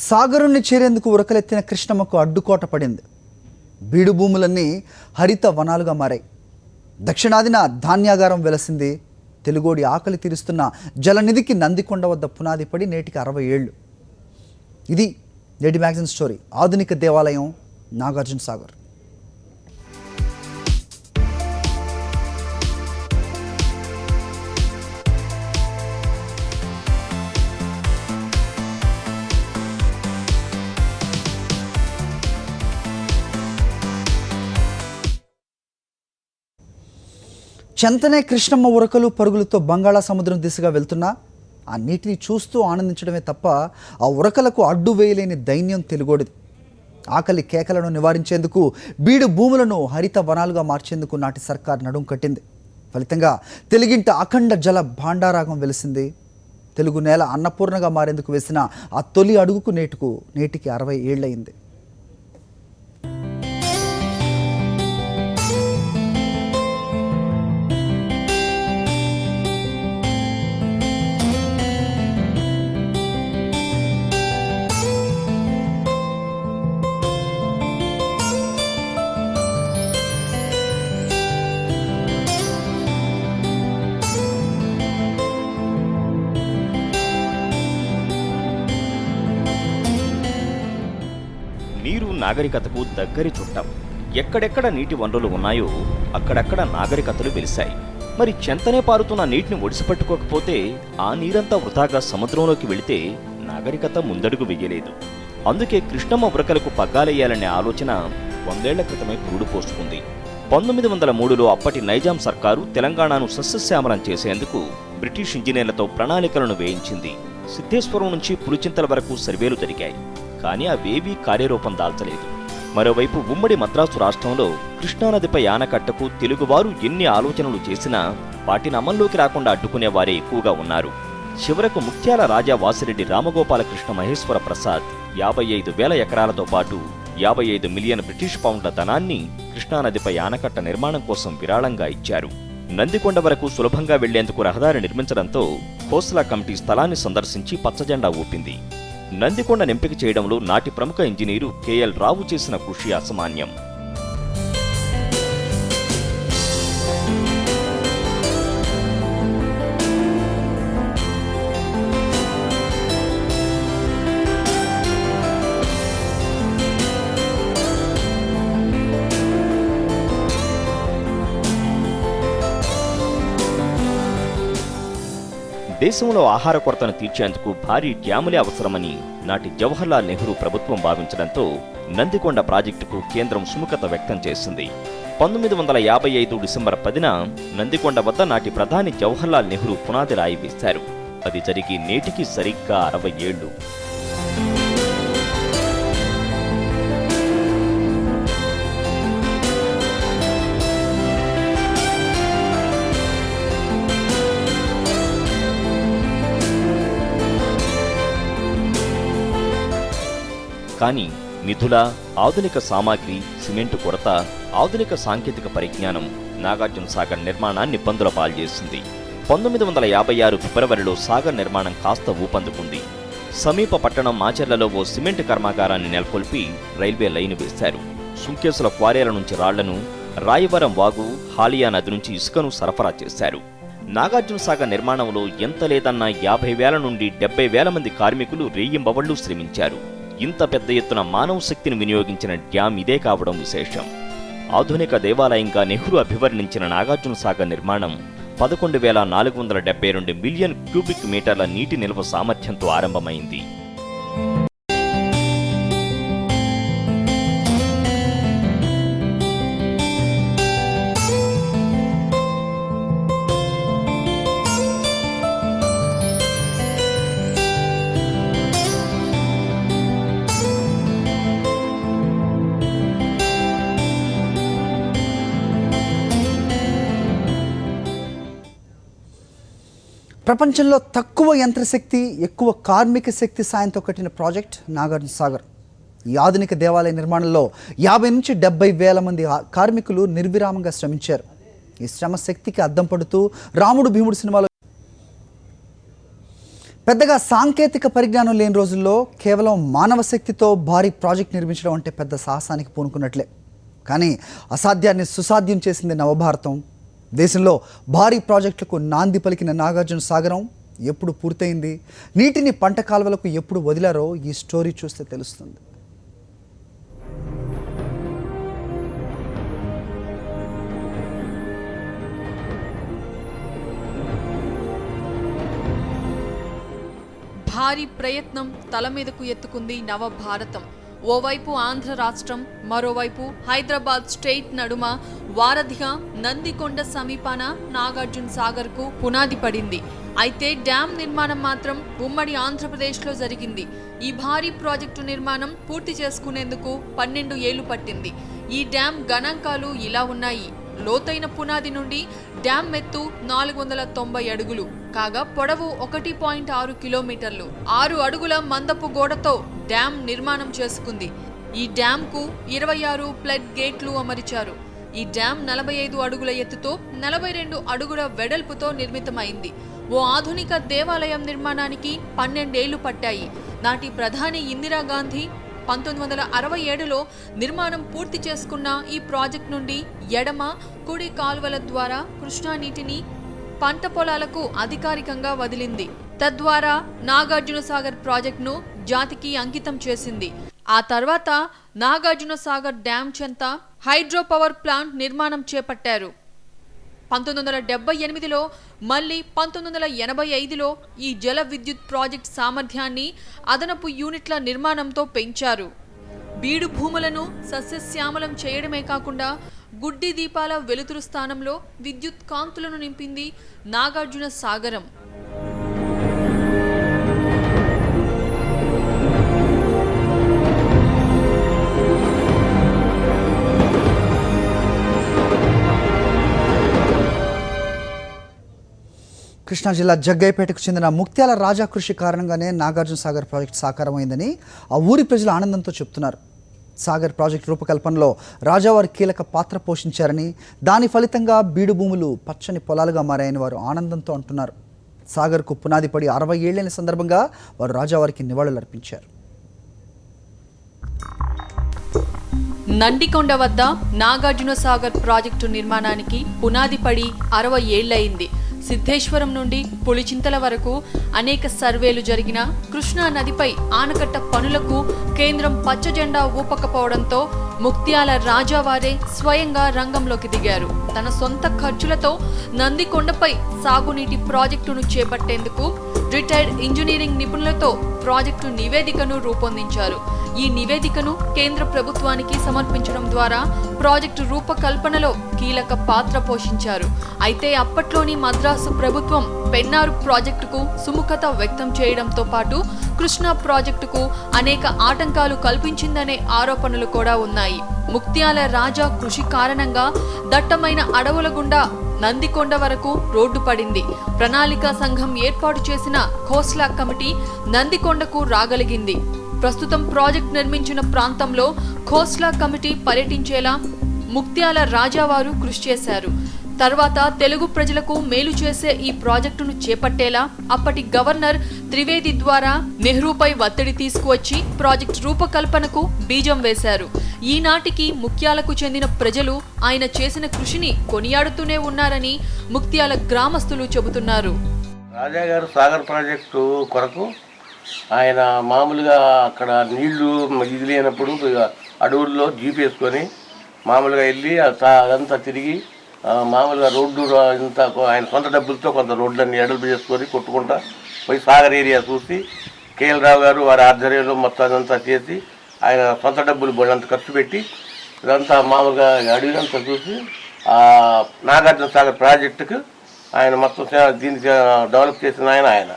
సాగరుణ్ణి చేరేందుకు ఉరకలెత్తిన కృష్ణమ్మకు అడ్డుకోట పడింది. బీడు భూములన్నీ హరిత వనాలుగా మారాయి. దక్షిణాదిన ధాన్యాగారం వెలసింది. తెలుగోడి ఆకలి తీరుస్తున్న జలనిధికి నందికొండ వద్ద పునాది పడి నేటికి 60 ఏళ్ళు. ఇది నేటి మ్యాగజైన్ స్టోరీ. ఆధునిక దేవాలయం నాగార్జున సాగర్. చెంతనే కృష్ణమ్మ ఉరకలు పరుగులతో బంగాళా సముద్రం దిశగా వెళ్తున్నా ఆ నీటిని చూస్తూ ఆనందించడమే తప్ప ఆ ఉరకలకు అడ్డు వేయలేని దైన్యం తెలుగోడిది. ఆకలి కేకలను నివారించేందుకు బీడు భూములను హరిత వనాలుగా మార్చేందుకు నాటి సర్కార్ నడుం కట్టింది. ఫలితంగా తెలుగింట అఖండ జల భాండారాగం వెలిసింది. తెలుగు నేల అన్నపూర్ణగా మారేందుకు వేసిన ఆ తొలి అడుగుకు నేటికి 60 ఏళ్లయింది. నీరు నాగరికతకు దగ్గరి చుట్టం. ఎక్కడెక్కడ నీటి వనరులు ఉన్నాయో అక్కడక్కడ నాగరికతలు వెలిశాయి. మరి చెంతనే పారుతున్న నీటిని ఒడిసిపట్టుకోకపోతే ఆ నీరంతా వృధాగా సముద్రంలోకి వెళితే నాగరికత ముందడుగు వెయ్యలేదు. అందుకే కృష్ణమ్మ ఉరకలకు పగ్గాలెయ్యాలనే ఆలోచన 100 ఏళ్ల క్రితమే పురుడు పోసుకుంది. 1903లో అప్పటి నైజాం సర్కారు తెలంగాణను సస్యశ్యామలం చేసేందుకు బ్రిటిష్ ఇంజనీర్లతో ప్రణాళికలను వేయించింది. సిద్ధేశ్వరం నుంచి పులిచింతల వరకు సర్వేలు జరిగాయి. కానీ అవేవీ కార్యరూపం దాల్చలేదు. మరోవైపు ఉమ్మడి మద్రాసు రాష్ట్రంలో కృష్ణానదిపై ఆనకట్టకు తెలుగువారు ఎన్ని ఆలోచనలు చేసినా వాటిని అమల్లోకి రాకుండా అడ్డుకునేవారే ఎక్కువగా ఉన్నారు. చివరకు ముత్యాల రాజా వాసిరెడ్డి రామగోపాలకృష్ణ మహేశ్వర ప్రసాద్ 55,000 ఎకరాలతో పాటు 55 మిలియన్ బ్రిటిష్ పౌండ్ల ధనాన్ని కృష్ణానదిపై ఆనకట్ట నిర్మాణం కోసం విరాళంగా ఇచ్చారు. నందికొండ వరకు సులభంగా వెళ్లేందుకు రహదారి నిర్మించడంతో ఖోస్లా కమిటీ స్థలాన్ని సందర్శించి పచ్చజెండా ఊపింది. నందికొండను ఎంపిక చేయడంలో నాటి ప్రముఖ ఇంజనీరు కెఎల్ రావు చేసిన కృషి అసామాన్యం. దేశంలో ఆహార కొరతను తీర్చేందుకు భారీ డ్యాములే అవసరమని నాటి జవహర్లాల్ నెహ్రూ ప్రభుత్వం భావించడంతో నందికొండ ప్రాజెక్టుకు కేంద్రం సుముఖత వ్యక్తం చేసింది. 1955 డిసెంబర్ 10న నందికొండ వద్ద నాటి ప్రధాని జవహర్లాల్ నెహ్రూ పునాది రాయి వేశారు. అది జరిగి నేటికి సరిగ్గా 60 ఏళ్లు. కానీ నిధుల, ఆధునిక సామాగ్రి, సిమెంటు కొరత, ఆధునిక సాంకేతిక పరిజ్ఞానం నాగార్జున సాగర్ నిర్మాణాన్ని ఇబ్బందుల పాల్చేసింది. 1956 ఫిబ్రవరిలో సాగర్ నిర్మాణం కాస్త ఊపందుకుంది. సమీప పట్టణం మాచర్లలో ఓ సిమెంట్ కర్మాగారాన్ని నెలకొల్పి రైల్వే లైను వేశారు. సుంకేసుల క్వారీల నుంచి రాళ్లను, రాయవరం వాగు, హాలియా నది నుంచి ఇసుకను సరఫరా చేశారు. నాగార్జున సాగర్ నిర్మాణంలో ఎంత లేదన్నా 50,000 నుండి 70,000 మంది కార్మికులు రేయింబవళ్లు శ్రమించారు. ఇంత పెద్ద ఎత్తున మానవ శక్తిని వినియోగించిన డ్యామ్ ఇదే కావడం విశేషం. ఆధునిక దేవాలయంగా నెహ్రూ అభివర్ణించిన నాగార్జున సాగర్ నిర్మాణం 11,472 మిలియన్ క్యూబిక్ మీటర్ల నీటి నిల్వ సామర్థ్యంతో ఆరంభమైంది. ప్రపంచంలో తక్కువ యంత్రశక్తి, ఎక్కువ కార్మిక శక్తి సాయంతో కట్టిన ప్రాజెక్ట్ నాగార్జున సాగర్. ఈ ఆధునిక దేవాలయ నిర్మాణంలో 50 నుంచి 70,000 మంది కార్మికులు నిర్విరామంగా శ్రమించారు. ఈ శ్రమ శక్తికి అద్దం పడుతూ రాముడు భీముడు సినిమాలో పెద్దగా సాంకేతిక పరిజ్ఞానం లేని రోజుల్లో కేవలం మానవ శక్తితో భారీ ప్రాజెక్ట్ నిర్మించడం అంటే పెద్ద సాహసానికి పూనుకున్నట్లే. కానీ అసాధ్యాన్ని సుసాధ్యం చేసింది నవభారతం. దేశంలో భారీ ప్రాజెక్టులకు నాంది పలికిన నాగార్జున సాగరం ఎప్పుడు పూర్తయింది, నీటిని పంట కాలువలకు ఎప్పుడు వదిలారో ఈ స్టోరీ చూస్తే తెలుస్తుంది. భారీ ప్రయత్నం తల మీదకు ఎత్తుకుంది నవభారతం. ఓవైపు ఆంధ్ర రాష్ట్రం, మరోవైపు హైదరాబాద్ స్టేట్ నడుమ వారధిగా నందికొండ సమీపాన నాగార్జున సాగర్ కు పునాది పడింది. అయితే డ్యాం నిర్మాణం మాత్రం ఉమ్మడి ఆంధ్రప్రదేశ్లో జరిగింది. ఈ భారీ ప్రాజెక్టు నిర్మాణం పూర్తి చేసుకునేందుకు 12 ఏళ్లు పట్టింది. ఈ డ్యాం గణాంకాలు ఇలా ఉన్నాయి. లోతైన పునాది నుండి డ్యాం ఎత్తు 490 అడుగులు కాగా పొడవు 1.6 కిలోమీటర్లు. 6 అడుగుల మందపు గోడతో డ్యాం నిర్మాణం చేసుకుంది. ఈ డ్యాంకు 26 ఫ్లడ్ గేట్లు అమర్చారు. ఈ డ్యాం 45 అడుగుల ఎత్తుతో 42 అడుగుల వెడల్పుతో నిర్మితమైంది. ఓ ఆధునిక దేవాలయం నిర్మాణానికి 12 ఏళ్లు పట్టాయి. నాటి ప్రధాని ఇందిరాగాంధీ 1967లో నిర్మాణం పూర్తి చేసుకున్న ఈ ప్రాజెక్ట్ నుండి ఎడమ, కుడి కాలువల ద్వారా కృష్ణా నీటిని పంట పొలాలకు అధికారికంగా వదిలింది. తద్వారా నాగార్జున సాగర్ ప్రాజెక్టును జాతికి అంకితం చేసింది. ఆ తర్వాత నాగార్జున సాగర్ డ్యాం చెంత హైడ్రో పవర్ ప్లాంట్ నిర్మాణం చేపట్టారు. 1978లో మళ్ళీ 1985లో ఈ జల విద్యుత్ ప్రాజెక్ట్ సామర్థ్యాన్ని అదనపు యూనిట్ల నిర్మాణంతో పెంచారు. బీడు భూములను సస్యశ్యామలం చేయడమే కాకుండా గుడ్డి దీపాల వెలుతురు స్థానంలో విద్యుత్ కాంతులను నింపింది నాగార్జున సాగరం. కృష్ణా జిల్లా జగ్గయ్యపేటకు చెందిన ముక్త్యాల రాజా కృషి కారణంగానే నాగార్జున సాగర్ ప్రాజెక్టు సాకారమైందని ఆ ఊరి ప్రజలు ఆనందంతో చెప్తున్నారు. సాగర్ ప్రాజెక్టు రూపకల్పనలో రాజావారు కీలక పాత్ర పోషించారని, దాని ఫలితంగా బీడు భూములు పచ్చని పొలాలుగా మారాయని వారు ఆనందంతో అంటున్నారు. సాగర్కు పునాది పడి 60 ఏళ్లైన సందర్భంగా వారు రాజావారికి నివాళులర్పించారు. నందికొండ వద్ద నాగార్జున సాగర్ ప్రాజెక్టు నిర్మాణానికి పునాది పడి 60 ఏళ్లయింది. సిద్ధేశ్వరం నుండి పులిచింతల వరకు అనేక సర్వేలు జరిగిన కృష్ణా నదిపై ఆనకట్ట పనులకు కేంద్రం పచ్చజెండా ఊపకపోవడంతో ముక్త్యాల రాజావారే స్వయంగా రంగంలోకి దిగారు. తన సొంత ఖర్చులతో నందికొండపై సాగునీటి ప్రాజెక్టును చేపట్టేందుకు రిటైర్డ్ ఇంజనీరింగ్ నిపుణులతో ప్రాజెక్టు నివేదికను రూపొందించారు. ఈ నివేదికను కేంద్ర ప్రభుత్వానికి సమర్పించడం ద్వారా ప్రాజెక్టు రూపకల్పనలో కీలక పాత్ర పోషించారు. అయితే అప్పట్లోని మద్రాసు ప్రభుత్వం పెన్నారు ప్రాజెక్టుకు సుముఖత వ్యక్తం చేయడంతో పాటు కృష్ణా ప్రాజెక్టుకు అనేక ఆటంకాలు కల్పించిందనే ఆరోపణలు కూడా ఉన్నాయి. ముక్త్యాల రాజా కృషి కారణంగా దట్టమైన అడవుల గుండా నందికొండ వరకు రోడ్డు పడింది. ప్రణాళికా సంఘం ఏర్పాటు చేసిన ఖోస్లా కమిటీ నందికొండకు రాగలిగింది. ప్రస్తుతం ప్రాజెక్ట్ నిర్మించిన ప్రాంతంలో ఖోస్లా కమిటీ పర్యటించేలా ముక్త్యాల రాజావారు కృషి చేశారు. తర్వాత తెలుగు ప్రజలకు మేలు చేసే ఈ ప్రాజెక్టును చేపట్టేలా అప్పటి గవర్నర్ త్రివేది ద్వారా నెహ్రూపై ఒత్తిడి తీసుకువచ్చి ప్రాజెక్టు రూపకల్పనకు బీజం వేశారు. ఈనాటికి ముక్త్యాలకు చెందిన ప్రజలు ఆయన చేసిన కృషిని కొనియాడుతూనే ఉన్నారని ముక్త్యాల గ్రామస్తులు చెబుతున్నారు. రాజాగారు సాగర్ ప్రాజెక్టు కొరకు ఆయన మామూలుగా అక్కడ నీళ్లు ఇది లేనప్పుడు అడవుల్లో జీప్ వేసుకొని మామూలుగా వెళ్ళి అదంతా తిరిగి మామూలుగా రోడ్డు ఇంత ఆయన సొంత డబ్బులతో కొంత రోడ్లన్నీ ఎడల్పు చేసుకొని కొట్టుకుంటా పోయి సాగర్ ఏరియా చూసి కేఎల్ రావు గారు వారి ఆధ్వర్యంలో మొత్తం అదంతా చేసి ఆయన సొంత డబ్బులు బోళ్ళంత ఖర్చు పెట్టి ఇదంతా మామూలుగా అడవినంతా చూసి నాగార్జున సాగర్ ప్రాజెక్టుకు ఆయన మొత్తం దీనికి డెవలప్ చేసిన ఆయన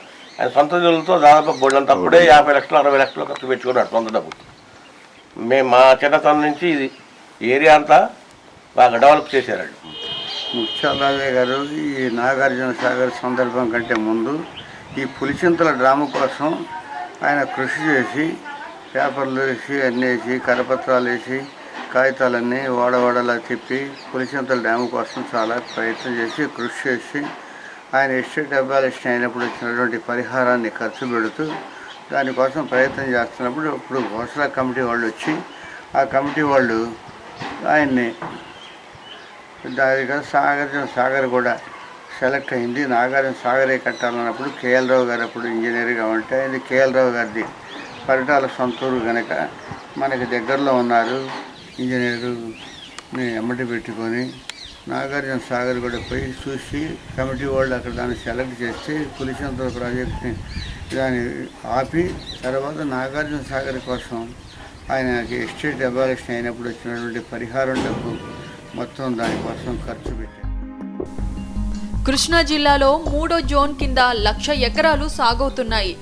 సొంత నిధులతో దాదాపు బోళ్ళంతా అప్పుడే 50 లక్షలు 60 లక్షలు ఖర్చు పెట్టుకున్నాడు సొంత డబ్బు. మేము మా చిన్నతనం నుంచి ఇది ఏరియా అంతా బాగా డెవలప్ చేశారండి. ముత్యాలరాజయ్య గారు ఈ నాగార్జున సాగర్ సందర్భం కంటే ముందు ఈ పులిచింతల డ్రామా కోసం ఆయన కృషి చేసి పేపర్లు వేసి అన్నీ వేసి కరపత్రాలు వేసి కాగితాలన్నీ వాడవాడలా తిప్పి పులిచింతల డ్యాము కోసం చాలా ప్రయత్నం చేసి కృషి చేసి ఆయన ఎస్టేట్ అబాలిషన్ అయినప్పుడు వచ్చినటువంటి పరిహారాన్ని ఖర్చు పెడుతూ దానికోసం ప్రయత్నం చేస్తున్నప్పుడు ఇప్పుడు ఘోషలా కమిటీ వాళ్ళు వచ్చి ఆ కమిటీ వాళ్ళు ఆయన్ని దానిగా సాగర్ కూడా సెలెక్ట్ అయింది. నాగార్జున సాగరే కట్టాలన్నప్పుడు కేఎల్ రావు గారు అప్పుడు ఇంజనీర్గా ఉంటే అది కేఎల్ రావు గారిది పరిటాల సొంతూరు కనుక మనకి దగ్గరలో ఉన్నారు. ఇంజనీరుని ఎమ్మటి పెట్టుకొని నాగార్జున సాగర్ కూడా పోయి చూసి కమిటీ వాళ్ళు అక్కడ దాన్ని సెలెక్ట్ చేస్తే పులిచింతల ప్రాజెక్ట్ని దాన్ని ఆపి తర్వాత నాగార్జున సాగర్ కోసం ఆయనకి ఎస్టేట్ అబాలిషన్ అయినప్పుడు వచ్చినటువంటి పరిహారం డబ్బు మొత్తం దానికోసం ఖర్చు పెట్టారు. కృష్ణా జిల్లాలో 3వ జోన్ కింద 1,00,000 ఎకరాలు సాగవుతున్నాయి.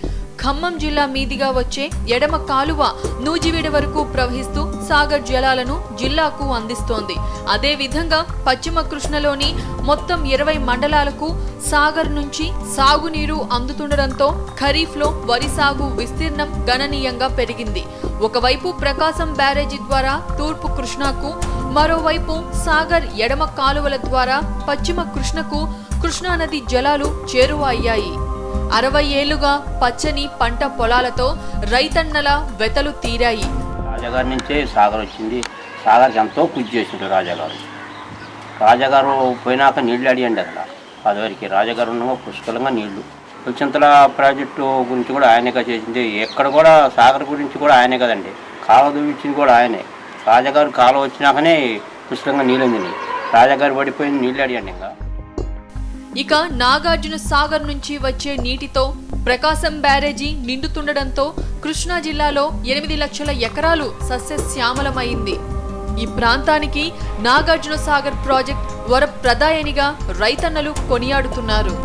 ఖమ్మం జిల్లా మీదిగా వచ్చే ఎడమ కాలువ నూజివీడు వరకు ప్రవహిస్తూ సాగర్ జలాలను జిల్లాకు అందిస్తోంది. అదే విధంగా పశ్చిమ కృష్ణలోని మొత్తం 20 మండలాలకు సాగర్ నుంచి సాగునీరు అందుతుండటంతో ఖరీఫ్లో వరి సాగు విస్తీర్ణం గణనీయంగా పెరిగింది. ఒకవైపు ప్రకాశం బ్యారేజీ ద్వారా తూర్పు కృష్ణాకు, మరోవైపు సాగర్ ఎడమ కాలువల ద్వారా పశ్చిమ కృష్ణకు కృష్ణానది జలాలు చేరువ అయ్యాయి. 60 ఏళ్లుగా పచ్చని పంట పొలాలతో రైతన్నల వెతలు తీరాయి. రాజాగారి నుంచే సాగర్ వచ్చింది. సాగర్కి ఎంతో కృషి చేసిండు రాజాగారు పోయినాక నీళ్లు అడిగండి అసలు అదివరకు రాజాగారు ఉన్న పుష్కలంగా నీళ్లు. పులిచింతల ప్రాజెక్టు గురించి కూడా ఆయనగా చేసింది. ఎక్కడ కూడా సాగర్ గురించి కూడా ఆయనే కదండి. కాలువ దూపించింది కూడా ఆయనే. రాజాగారు కాలువ వచ్చినాకనే పుష్కలంగా నీళ్ళంది. రాజాగారు పడిపోయింది నీళ్ళు అడిగండి. ఇక నాగార్జున సాగర్ నుంచి వచ్చే నీటితో ప్రకాశం బ్యారేజీ నిండుతుండటంతో కృష్ణా జిల్లాలో 8 లక్షల ఎకరాలు సస్యశ్యామలమైంది. ఈ ప్రాంతానికి నాగార్జున సాగర్ ప్రాజెక్ట్ వరప్రదాయనిగా రైతన్నలు కొనియాడుతున్నారు.